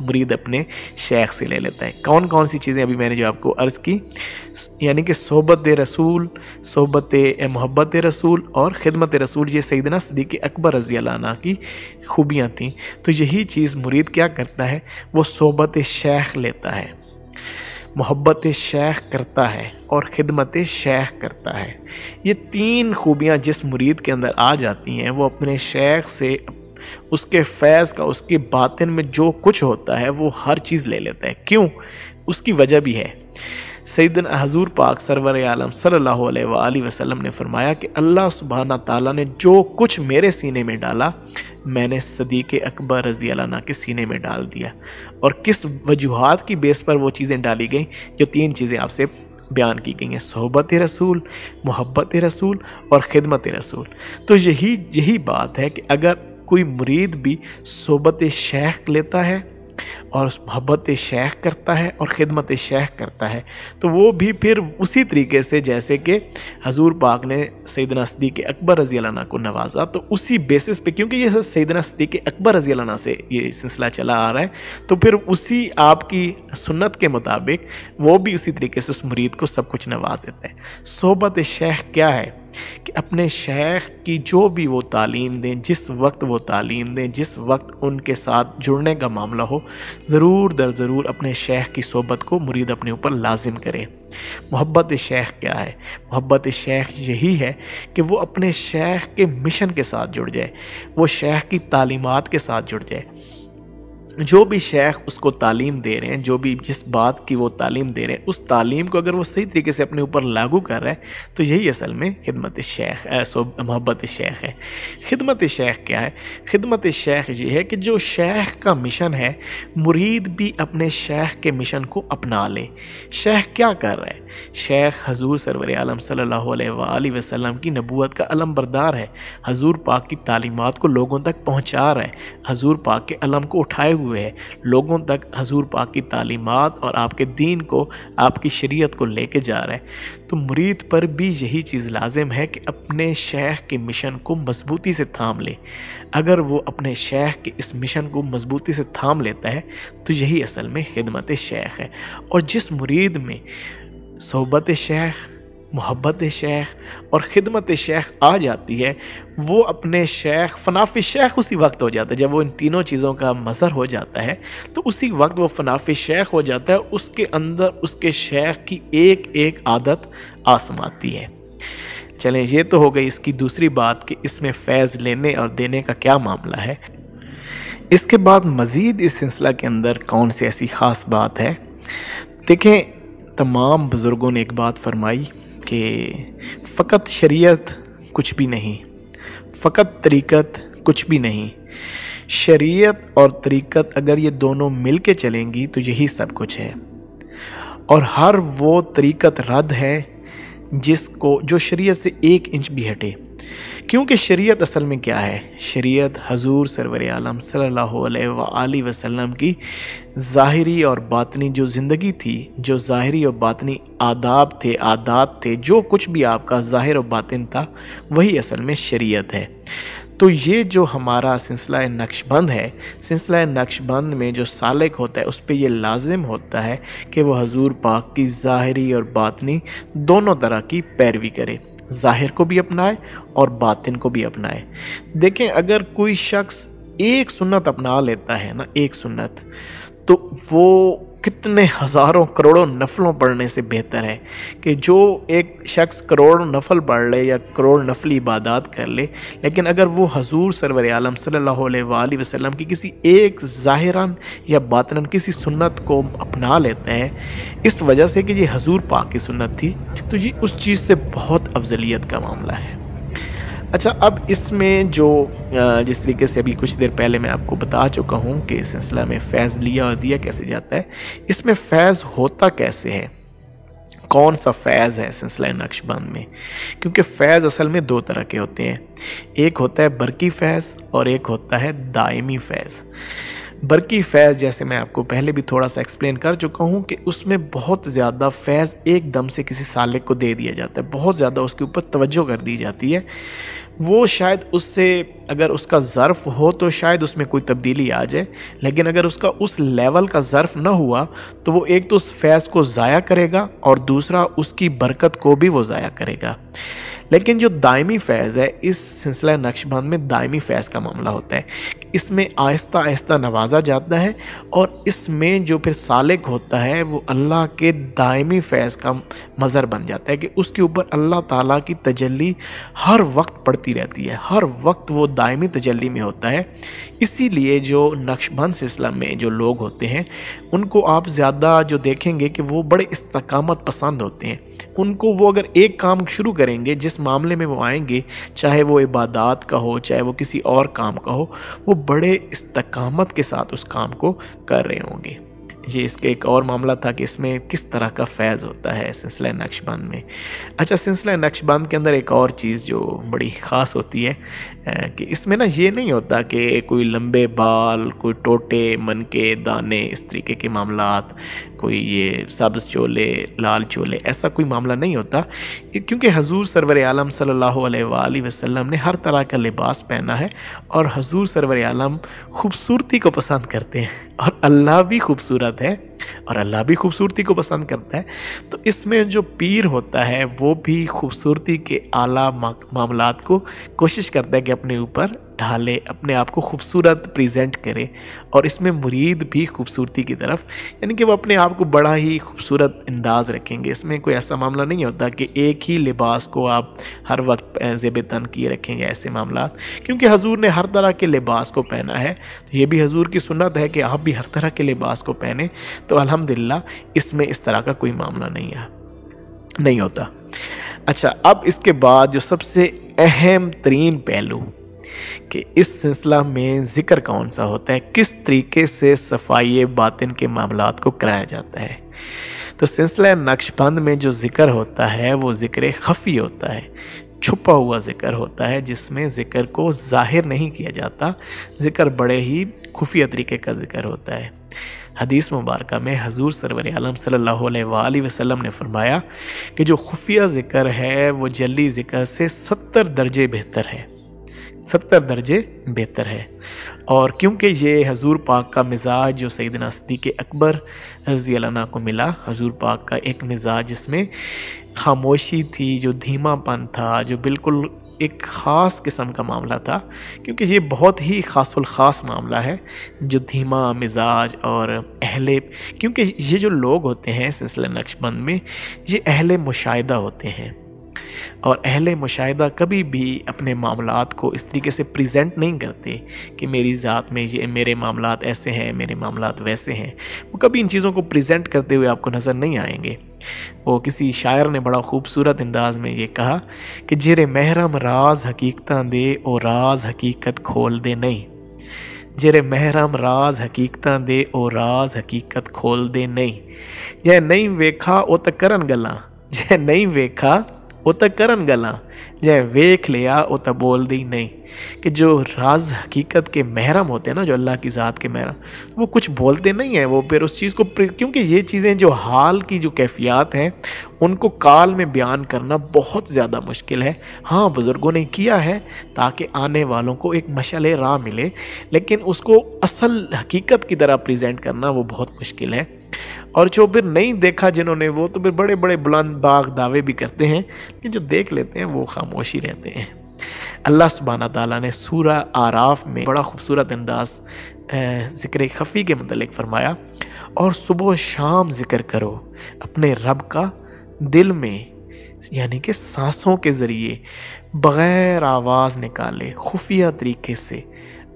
مرید اپنے شیخ سے لے لیتا ہے۔ کون کون سی چیزیں ابھی میں نے جو آپ کو عرض کی، یعنی کہ صحبت رسول، صحبت محبت رسول اور خدمت رسول، یہ سیدنا صدیق اکبر رضی اللہ عنہ کی خوبیاں تھیں۔ تو یہی چیز مرید کیا کرتا ہے، وہ صحبت شیخ لیتا ہے، محبت شیخ کرتا ہے اور خدمت شیخ کرتا ہے۔ یہ تین خوبیاں جس مرید کے اندر آ جاتی ہیں، وہ اپنے شیخ سے اس کے فیض کا، اس کے باطن میں جو کچھ ہوتا ہے وہ ہر چیز لے لیتا ہے۔ کیوں؟ اس کی وجہ بھی ہے۔ سیدنا حضور پاک سرور عالم صلی اللہ علیہ وآلہ وسلم نے فرمایا کہ اللہ سبحانہ تعالیٰ نے جو کچھ میرے سینے میں ڈالا، میں نے صدیق اکبر رضی اللہ عنہ کے سینے میں ڈال دیا۔ اور کس وجوہات کی بیس پر وہ چیزیں ڈالی گئیں؟ جو تین چیزیں آپ سے بیان کی گئی ہیں، صحبت رسول، محبت رسول اور خدمت رسول۔ تو یہی بات ہے کہ اگر کوئی مرید بھی صحبت شیخ لیتا ہے اور محبت شیخ کرتا ہے اور خدمت شیخ کرتا ہے، تو وہ بھی پھر اسی طریقے سے جیسے کہ حضور پاک نے سیدنا صدیق اکبر رضی اللہ عنہ کو نوازا، تو اسی بیسس پہ، کیونکہ یہ سیدنا صدیق اکبر رضی اللہ عنہ سے یہ سلسلہ چلا آ رہا ہے، تو پھر اسی آپ کی سنت کے مطابق وہ بھی اسی طریقے سے اس مرید کو سب کچھ نواز دیتا ہے۔ صحبت شیخ کیا ہے کہ اپنے شیخ کی جو بھی وہ تعلیم دیں، جس وقت وہ تعلیم دیں، جس وقت ان کے ساتھ جڑنے کا معاملہ ہو، ضرور در ضرور اپنے شیخ کی صحبت کو مرید اپنے اوپر لازم کرے۔ محبت شیخ کیا ہے؟ محبت شیخ یہی ہے کہ وہ اپنے شیخ کے مشن کے ساتھ جڑ جائے، وہ شیخ کی تعلیمات کے ساتھ جڑ جائے۔ جو بھی شیخ اس کو تعلیم دے رہے ہیں، جو بھی جس بات کی وہ تعلیم دے رہے ہیں، اس تعلیم کو اگر وہ صحیح طریقے سے اپنے اوپر لاگو کر رہا ہے، تو یہی اصل میں خدمت شیخ محبت شیخ ہے۔ خدمت شیخ کیا ہے؟ خدمت شیخ یہ ہے کہ جو شیخ کا مشن ہے، مرید بھی اپنے شیخ کے مشن کو اپنا لے۔ شیخ کیا کر رہا ہے؟ شیخ حضور سرور عالم صلی اللہ علیہ وآلہ وسلم کی نبوت کا علم بردار ہے، حضور پاک کی تعلیمات کو لوگوں تک پہنچا رہا ہے، حضور پاک کے علم کو اٹھائے ہوئے ہے، لوگوں تک حضور پاک کی تعلیمات اور آپ کے دین کو، آپ کی شریعت کو لے کے جا رہا ہے۔ تو مرید پر بھی یہی چیز لازم ہے کہ اپنے شیخ کے مشن کو مضبوطی سے تھام لے۔ اگر وہ اپنے شیخ کے اس مشن کو مضبوطی سے تھام لیتا ہے، تو یہی اصل میں خدمت شیخ ہے۔ اور جس مرید میں صحبت شیخ، محبت شیخ اور خدمت شیخ آ جاتی ہے، وہ اپنے شیخ، فناف شیخ اسی وقت ہو جاتا ہے جب وہ ان تینوں چیزوں کا مظہر ہو جاتا ہے، تو اسی وقت وہ فناف شیخ ہو جاتا ہے۔ اس کے اندر اس کے شیخ کی ایک ایک عادت آسماتی ہے۔ چلیں، یہ تو ہو گئی اس کی دوسری بات کہ اس میں فیض لینے اور دینے کا کیا معاملہ ہے۔ اس کے بعد مزید اس سلسلہ کے اندر کون سی ایسی خاص بات ہے؟ دیکھیں، تمام بزرگوں نے ایک بات فرمائی کہ فقط شریعت کچھ بھی نہیں، فقط طریقت کچھ بھی نہیں، شریعت اور طریقت اگر یہ دونوں مل کے چلیں گی تو یہی سب کچھ ہے۔ اور ہر وہ طریقت رد ہے جو شریعت سے 1 انچ بھی ہٹے، کیونکہ شریعت اصل میں کیا ہے؟ شریعت حضور سرور عالم صلی اللہ علیہ وآلہ وسلم کی ظاہری اور باطنی جو زندگی تھی، جو ظاہری اور باطنی آداب تھے، عادات تھے، جو کچھ بھی آپ کا ظاہر و باطن تھا، وہی اصل میں شریعت ہے۔ تو یہ جو ہمارا سلسلہ نقش بند ہے، سلسلہ نقش بند میں جو سالک ہوتا ہے، اس پہ یہ لازم ہوتا ہے کہ وہ حضور پاک کی ظاہری اور باطنی دونوں طرح کی پیروی کرے، ظاہر کو بھی اپنائے اور باطن کو بھی اپنائے۔ دیکھیں، اگر کوئی شخص ایک سنت اپنا لیتا ہے نا، ایک سنت، تو وہ کتنے ہزاروں کروڑوں نفلوں پڑھنے سے بہتر ہے کہ جو ایک شخص کروڑ نفل پڑھ لے یا کروڑ نفلی عبادات کر لے، لیکن اگر وہ حضور سرور عالم صلی اللہ علیہ وآلہ وسلم کی کسی ایک ظاہراً یا باطناً کسی سنت کو اپنا لیتا ہے، اس وجہ سے کہ یہ حضور پاک کی سنت تھی، تو یہ اس چیز سے بہت افضلیت کا معاملہ ہے۔ اچھا، اب اس میں جو جس طریقے سے ابھی کچھ دیر پہلے میں آپ کو بتا چکا ہوں کہ اس سلسلہ میں فیض لیا اور دیا کیسے جاتا ہے، اس میں فیض ہوتا کیسے ہے، کون سا فیض ہے سلسلہ نقش بند میں؟ کیونکہ فیض اصل میں 2 طرح کے ہوتے ہیں، ایک ہوتا ہے برقی فیض اور ایک ہوتا ہے دائمی فیض۔ برقی فیض جیسے میں آپ کو پہلے بھی تھوڑا سا ایکسپلین کر چکا ہوں کہ اس میں بہت زیادہ فیض ایک دم سے کسی سالک کو دے دیا جاتا ہے، بہت زیادہ اس کے اوپر توجہ کر دی جاتی ہے، وہ شاید اس سے اگر اس کا ظرف ہو تو شاید اس میں کوئی تبدیلی آ جائے، لیکن اگر اس کا اس لیول کا ظرف نہ ہوا تو وہ ایک تو اس فیض کو ضائع کرے گا اور دوسرا اس کی برکت کو بھی وہ ضائع کرے گا۔ لیکن جو دائمی فیض ہے، اس سلسلہ نقش بند میں دائمی فیض کا معاملہ ہوتا ہے، اس میں آہستہ آہستہ نوازا جاتا ہے، اور اس میں جو پھر سالک ہوتا ہے وہ اللہ کے دائمی فیض کا مظہر بن جاتا ہے کہ اس کے اوپر اللہ تعالیٰ کی تجلی ہر وقت پڑتی رہتی ہے، ہر وقت وہ دائمی تجلی میں ہوتا ہے۔ اسی لیے جو نقش بند سلسلہ میں جو لوگ ہوتے ہیں ان کو آپ زیادہ جو دیکھیں گے کہ وہ بڑے استقامت پسند ہوتے ہیں، ان کو وہ اگر ایک کام شروع کریں گے، جس معاملے میں وہ آئیں گے، چاہے وہ عبادات کا ہو چاہے وہ کسی اور کام کا ہو، وہ بڑے استقامت کے ساتھ اس کام کو کر رہے ہوں گے۔ یہ اس کے ایک اور معاملہ تھا کہ اس میں کس طرح کا فیض ہوتا ہے سلسلہ نقش بند میں۔ اچھا، سلسلہ نقش بند کے اندر ایک اور چیز جو بڑی خاص ہوتی ہے کہ اس میں نا یہ نہیں ہوتا کہ کوئی لمبے بال، کوئی ٹوٹے من کے دانے، اس طریقے کے معاملات، کوئی یہ سبز چولے لال چولے، ایسا کوئی معاملہ نہیں ہوتا، کیونکہ حضور سرور عالم صلی اللہ علیہ وآلہ وسلم نے ہر طرح کا لباس پہنا ہے، اور حضور سرور عالم خوبصورتی کو پسند کرتے ہیں، اور اللہ بھی خوبصورت ہے اور اللہ بھی خوبصورتی کو پسند کرتا ہے، تو اس میں جو پیر ہوتا ہے وہ بھی خوبصورتی کے اعلیٰ معاملات کو کوشش کرتا ہے کہ اپنے اوپر ڈھالے، اپنے آپ کو خوبصورت پریزنٹ کرے، اور اس میں مرید بھی خوبصورتی کی طرف، یعنی کہ وہ اپنے آپ کو بڑا ہی خوبصورت انداز رکھیں گے۔ اس میں کوئی ایسا معاملہ نہیں ہوتا کہ ایک ہی لباس کو آپ ہر وقت زیب تن کیے رکھیں گے، ایسے معاملات، کیونکہ حضور نے ہر طرح کے لباس کو پہنا ہے، تو یہ بھی حضور کی سنت ہے کہ آپ بھی ہر طرح کے لباس کو پہنیں، تو الحمدللہ اس میں اس طرح کا کوئی معاملہ نہیں ہوتا۔ اچھا، اب اس کے بعد جو سب سے اہم ترین پہلو کہ اس سلسلہ میں ذکر کون سا ہوتا ہے، کس طریقے سے صفائی باطن کے معاملات کو کرایا جاتا ہے، تو سلسلہ نقش بند میں جو ذکر ہوتا ہے وہ ذکر خفی ہوتا ہے، چھپا ہوا ذکر ہوتا ہے، جس میں ذکر کو ظاہر نہیں کیا جاتا، ذکر بڑے ہی خفیہ طریقے کا ذکر ہوتا ہے۔ حدیث مبارکہ میں حضور سرور عالم صلی اللہ علیہ وآلہ وسلم نے فرمایا کہ جو خفیہ ذکر ہے وہ جلی ذکر سے 70 درجے بہتر ہے، 70 درجے بہتر ہے، اور کیونکہ یہ حضور پاک کا مزاج جو سیدنا صدیق اکبر رضی اللہ عنہ کو ملا، حضور پاک کا ایک مزاج جس میں خاموشی تھی، جو دھیما پن تھا، جو بالکل ایک خاص قسم کا معاملہ تھا، کیونکہ یہ بہت ہی خاص الخاص معاملہ ہے، جو دھیما مزاج اور کیونکہ یہ جو لوگ ہوتے ہیں سلسلہ نقش بند میں، یہ اہل مشاہدہ ہوتے ہیں، اور اہل مشاہدہ کبھی بھی اپنے معاملات کو اس طریقے سے پریزنٹ نہیں کرتے کہ میری ذات میں یہ میرے معاملات ایسے ہیں، میرے معاملات ویسے ہیں، وہ کبھی ان چیزوں کو پریزنٹ کرتے ہوئے آپ کو نظر نہیں آئیں گے۔ وہ کسی شاعر نے بڑا خوبصورت انداز میں یہ کہا کہ جرے محرم راز حقیقتاں دے او راز حقیقت کھول دے نہیں، جرے محرم راز حقیقتاں دے او راز حقیقت کھول دے نہیں، جے نہیں ویکھا او تے کرن گلاں، جے نہیں ویکھا وہ تو کرن گلاں، جے ویکھ لیا وہ تو بول دی نہیں، کہ جو راز حقیقت کے محرم ہوتے ہیں نا، جو اللہ کی ذات کے محرم، وہ کچھ بولتے نہیں ہیں، وہ پھر اس چیز کو، کیونکہ یہ چیزیں جو حال کی جو کیفیات ہیں ان کو کال میں بیان کرنا بہت زیادہ مشکل ہے۔ ہاں، بزرگوں نے کیا ہے تاکہ آنے والوں کو ایک مشعل راہ ملے، لیکن اس کو اصل حقیقت کی طرح پریزنٹ کرنا وہ بہت مشکل ہے، اور جو پھر نہیں دیکھا جنہوں نے، وہ تو پھر بڑے بڑے بلند باغ دعوے بھی کرتے ہیں، لیکن جو دیکھ لیتے ہیں وہ خاموشی رہتے ہیں۔ اللہ سبحانہ تعالیٰ نے سورہ آراف میں بڑا خوبصورت انداز ذکر خفی کے متعلق فرمایا، اور صبح و شام ذکر کرو اپنے رب کا دل میں، یعنی کہ سانسوں کے ذریعے بغیر آواز نکالے، خفیہ طریقے سے،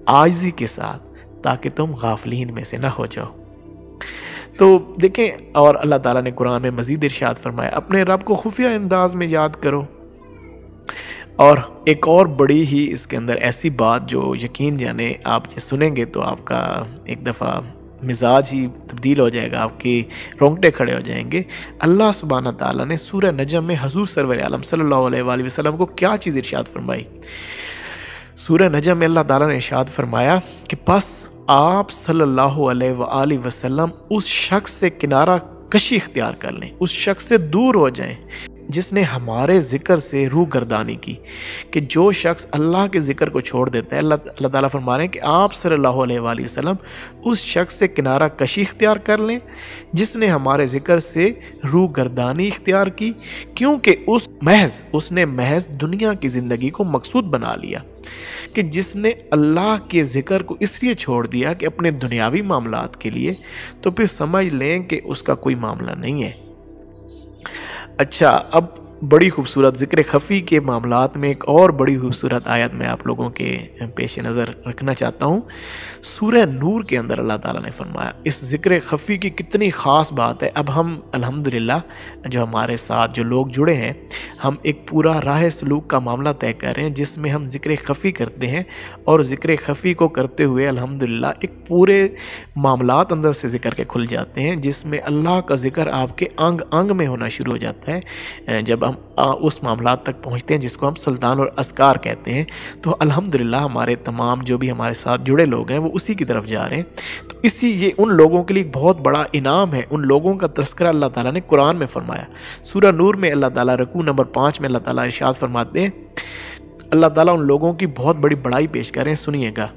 عاجزی کے ساتھ، تاکہ تم غافلین میں سے نہ ہو جاؤ۔ تو دیکھیں، اور اللہ تعالیٰ نے قرآن میں مزید ارشاد فرمایا اپنے رب کو خفیہ انداز میں یاد کرو۔ اور ایک اور بڑی ہی اس کے اندر ایسی بات جو یقین جانے آپ یہ سنیں گے تو آپ کا ایک دفعہ مزاج ہی تبدیل ہو جائے گا، آپ کے رونگٹے کھڑے ہو جائیں گے۔ اللہ سبحانہ تعالیٰ نے سورہ نجم میں حضور سرور عالم صلی اللہ علیہ وآلہ وسلم کو کیا چیز ارشاد فرمائی؟ سورہ نجم میں اللہ تعالیٰ نے ارشاد فرمایا کہ پس آپ صلی اللہ علیہ وآلہ وسلم اس شخص سے کنارہ کشی اختیار کر لیں، اس شخص سے دور ہو جائیں جس نے ہمارے ذکر سے روح گردانی کی، کہ جو شخص اللہ کے ذکر کو چھوڑ دیتا ہے، اللہ تعالیٰ فرما رہے ہیں کہ آپ صلی اللہ علیہ وآلہ وسلم اس شخص سے کنارہ کشی اختیار کر لیں جس نے ہمارے ذکر سے روح گردانی اختیار کی، کیونکہ اس نے محض دنیا کی زندگی کو مقصود بنا لیا، کہ جس نے اللہ کے ذکر کو اس لیے چھوڑ دیا کہ اپنے دنیاوی معاملات کے لیے، تو پھر سمجھ لیں کہ اس کا کوئی معاملہ نہیں ہے۔ اچھا، اب بڑی خوبصورت ذکر خفی کے معاملات میں ایک اور بڑی خوبصورت آیت میں آپ لوگوں کے پیش نظر رکھنا چاہتا ہوں۔ سورہ نور کے اندر اللہ تعالیٰ نے فرمایا، اس ذکر خفی کی کتنی خاص بات ہے۔ اب ہم الحمدللہ جو ہمارے ساتھ جو لوگ جڑے ہیں، ہم ایک پورا راہ سلوک کا معاملہ طے کر رہے ہیں جس میں ہم ذکر خفی کرتے ہیں، اور ذکر خفی کو کرتے ہوئے الحمدللہ ایک پورے معاملات اندر سے ذکر کے کھل جاتے ہیں، جس میں اللہ کا ذکر آپ کے انگ انگ میں ہونا شروع ہو جاتا ہے۔ جب ہم اس معاملات تک پہنچتے ہیں جس کو ہم سلطان اور اذکار کہتے ہیں، تو الحمدللہ ہمارے تمام جو بھی ہمارے ساتھ جڑے لوگ ہیں وہ اسی کی طرف جا رہے ہیں۔ تو یہ ان لوگوں کے لیے ایک بہت بڑا انعام ہے۔ ان لوگوں کا تذکرہ اللہ تعالیٰ نے قرآن میں فرمایا۔ سورہ نور میں اللہ تعالیٰ رکوع نمبر 5 میں اللہ تعالیٰ ارشاد فرماتے ہیں، اللہ تعالیٰ ان لوگوں کی بہت بڑی بڑائی پیش کریں، سنیے گا۔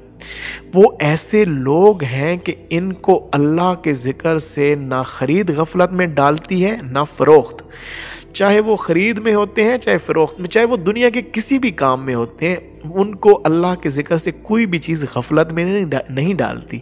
وہ ایسے لوگ ہیں کہ ان کو اللہ کے ذکر سے نہ خرید غفلت میں ڈالتی ہے نہ فروخت، چاہے وہ خرید میں ہوتے ہیں چاہے فروخت میں، چاہے وہ دنیا کے کسی بھی کام میں ہوتے ہیں، ان کو اللہ کے ذکر سے کوئی بھی چیز غفلت میں نہیں ڈالتی۔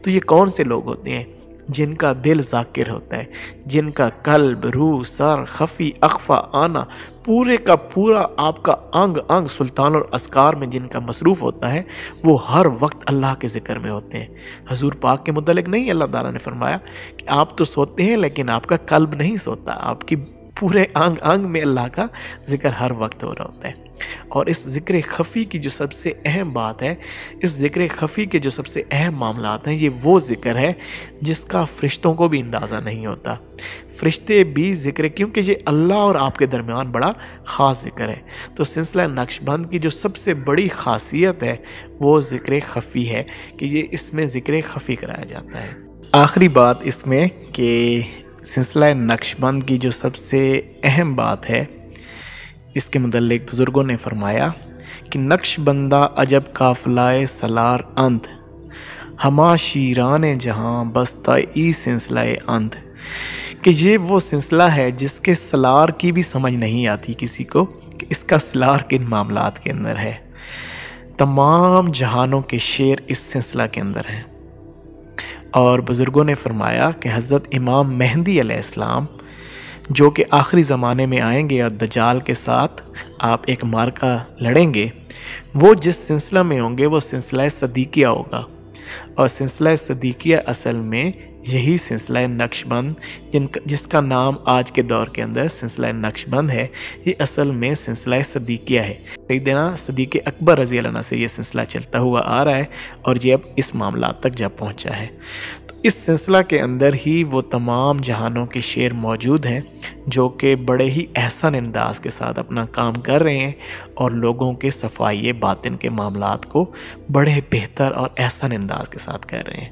تو یہ کون سے لوگ ہوتے ہیں؟ جن کا دل ذاکر ہوتا ہے، جن کا قلب، روح، سر، خفی، اخفا، آنا، پورے کا پورا آپ کا انگ انگ سلطان اور اذکار میں جن کا مصروف ہوتا ہے، وہ ہر وقت اللہ کے ذکر میں ہوتے ہیں۔ حضور پاک کے متعلق نہیں اللہ تعالیٰ نے فرمایا کہ آپ تو سوتے ہیں لیکن آپ کا قلب نہیں سوتا، آپ کی پورے انگ انگ میں اللہ کا ذکر ہر وقت ہو رہا ہوتا ہے۔ اور اس ذکر خفی کی جو سب سے اہم بات ہے، اس ذکر خفی کے جو سب سے اہم معاملات ہیں، یہ وہ ذکر ہے جس کا فرشتوں کو بھی اندازہ نہیں ہوتا۔ فرشتے بھی ذکر، کیونکہ یہ اللہ اور آپ کے درمیان بڑا خاص ذکر ہے۔ تو سلسلہ نقش بند کی جو سب سے بڑی خاصیت ہے وہ ذکر خفی ہے، کہ یہ اس میں ذکر خفی کرایا جاتا ہے۔ آخری بات اس میں کہ سلسلہ نقش بند کی جو سب سے اہم بات ہے، اس کے متعلق بزرگوں نے فرمایا کہ نقش بندہ عجب قافلہ سالار اند، ہما شیران جہاں بستہ ای سلسلہ اند، کہ یہ وہ سلسلہ ہے جس کے سالار کی بھی سمجھ نہیں آتی کسی کو کہ اس کا سالار کن معاملات کے اندر ہے۔ تمام جہانوں کے شیر اس سلسلہ کے اندر ہیں۔ اور بزرگوں نے فرمایا کہ حضرت امام مہدی علیہ السلام جو کہ آخری زمانے میں آئیں گے اور دجال کے ساتھ آپ ایک مارکہ لڑیں گے، وہ جس سلسلہ میں ہوں گے وہ سلسلہ صدیقیہ ہوگا، اور سلسلہ صدیقیہ اصل میں یہی سلسلہ نقش بند جس کا نام آج کے دور کے اندر سلسلہ نقش بند ہے، یہ اصل میں سلسلہ صدیقیہ ہے۔ سیدنا صدیق اکبر رضی اللہ عنہ سے یہ سلسلہ چلتا ہوا آ رہا ہے، اور یہ اب اس معاملات تک جب پہنچا ہے۔ تو اس سلسلہ کے اندر ہی وہ تمام جہانوں کے شیر موجود ہیں جو کہ بڑے ہی احسن انداز کے ساتھ اپنا کام کر رہے ہیں، اور لوگوں کے صفائی باطن کے معاملات کو بڑے بہتر اور احسن انداز کے ساتھ کر رہے ہیں۔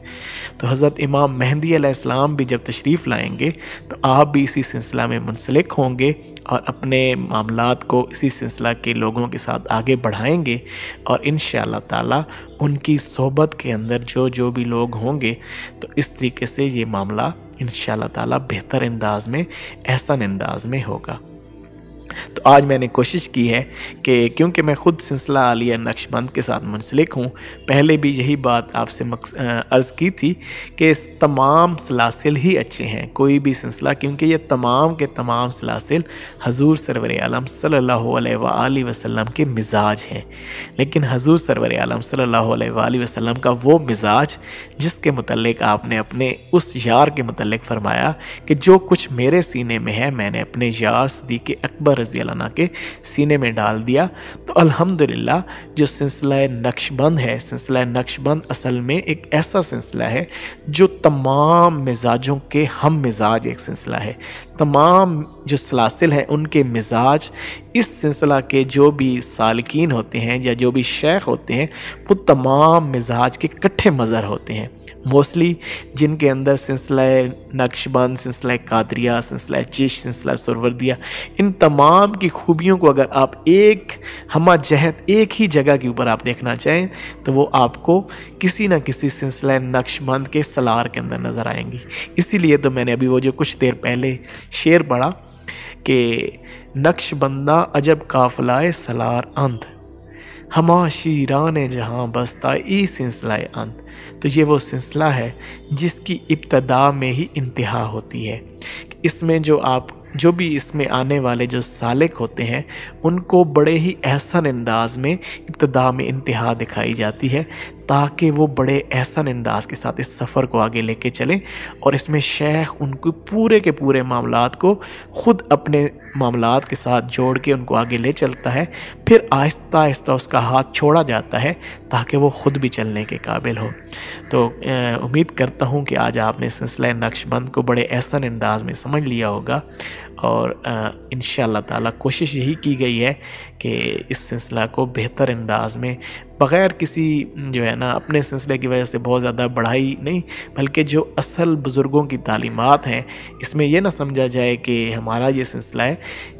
تو حضرت امام مہدی علیہ السلام بھی جب تشریف لائیں گے تو آپ بھی اسی سلسلہ میں منسلک ہوں گے، اور اپنے معاملات کو اسی سلسلہ کے لوگوں کے ساتھ آگے بڑھائیں گے، اور انشاءاللہ تعالی ان کی صحبت کے اندر جو بھی لوگ ہوں گے تو اس طریقے سے یہ معاملہ انشاءاللہ تعالی بہتر انداز میں، احسن انداز میں ہوگا۔ تو آج میں نے کوشش کی ہے کہ کیونکہ میں خود سلسلہ عالیہ نقش بند کے ساتھ منسلک ہوں، پہلے بھی یہی بات آپ سے عرض کی تھی کہ تمام سلاسل ہی اچھے ہیں، کوئی بھی سلسلہ، کیونکہ یہ تمام کے تمام سلاسل حضور سرور عالم صلی اللہ علیہ وآلہ وسلم کے مزاج ہیں، لیکن حضور سرور عالم صلی اللہ علیہ وآلہ وسلم کا وہ مزاج جس کے متعلق آپ نے اپنے اس یار کے متعلق فرمایا کہ جو کچھ میرے سینے میں ہے میں نے اپنے یار صدیق اکبر رضی اللہ عنہ کے سینے میں ڈال دیا۔ تو الحمدللہ جو سلسلہ نقش بند ہے، سلسلہ نقش بند اصل میں ایک ایسا سلسلہ ہے جو تمام مزاجوں کے ہم مزاج ایک سلسلہ ہے۔ تمام جو سلاسل ہیں ان کے مزاج اس سلسلہ کے جو بھی سالکین ہوتے ہیں یا جو بھی شیخ ہوتے ہیں وہ تمام مزاج کے کٹھے مظہر ہوتے ہیں۔ موسٹلی جن کے اندر سلسلہ نقش بند، سلسلہ قادریہ، سلسلہ چشت، سلسلہ سہروردیہ، ان تمام کی خوبیوں کو اگر آپ ایک ہمہ جہت ایک ہی جگہ کے اوپر آپ دیکھنا چاہیں تو وہ آپ کو کسی نہ کسی سلسلہ نقش بند کے سلار کے اندر نظر آئیں گی۔ اسی لیے تو میں نے ابھی وہ جو کچھ دیر پہلے شعر پڑھا کہ نقش بندہ عجب قافلہ سلار اند، ہما شیران جہاں بستہ ای سلسلہ اند۔ تو یہ وہ سلسلہ ہے جس کی ابتدا میں ہی انتہا ہوتی ہے۔ اس میں جو بھی اس میں آنے والے جو سالک ہوتے ہیں ان کو بڑے ہی احسن انداز میں ابتدا میں انتہا دکھائی جاتی ہے تاکہ وہ بڑے احسن انداز کے ساتھ اس سفر کو آگے لے کے چلیں، اور اس میں شیخ ان کو پورے کے پورے معاملات کو خود اپنے معاملات کے ساتھ جوڑ کے ان کو آگے لے چلتا ہے، پھر آہستہ آہستہ اس کا ہاتھ چھوڑا جاتا ہے تاکہ وہ خود بھی چلنے کے قابل ہو۔ تو امید کرتا ہوں کہ آج آپ نے سلسلہ نقش بند کو بڑے احسن انداز میں سمجھ لیا ہوگا، اور انشاءاللہ تعالی کوشش یہی کی گئی ہے کہ اس سلسلہ کو بہتر انداز میں بغیر کسی جو ہے نا اپنے سلسلے کی وجہ سے بہت زیادہ بڑھائی نہیں، بلکہ جو اصل بزرگوں کی تعلیمات ہیں اس میں یہ نہ سمجھا جائے کہ ہمارا یہ سلسلہ ہے،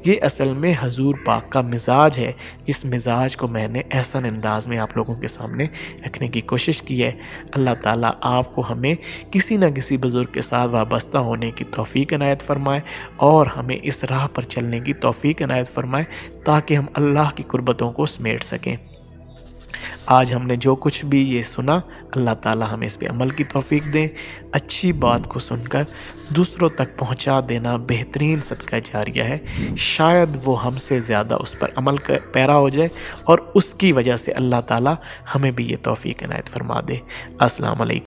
یہ اصل میں حضور پاک کا مزاج ہے، جس مزاج کو میں نے احسن انداز میں آپ لوگوں کے سامنے رکھنے کی کوشش کی ہے۔ اللہ تعالیٰ آپ کو ہمیں کسی نہ کسی بزرگ کے ساتھ وابستہ ہونے کی توفیق عنایت فرمائے، اور ہمیں اس راہ پر چلنے کی توفیق عنایت فرمائے تاکہ ہم اللہ کی قربتوں کو سمیٹ سکیں۔ آج ہم نے جو کچھ بھی یہ سنا، اللہ تعالیٰ ہمیں اس پہ عمل کی توفیق دیں۔ اچھی بات کو سن کر دوسروں تک پہنچا دینا بہترین صدقہ جاریہ ہے، شاید وہ ہم سے زیادہ اس پر عمل پیرا ہو جائے اور اس کی وجہ سے اللہ تعالیٰ ہمیں بھی یہ توفیق عنایت فرما دے۔ السلام علیکم۔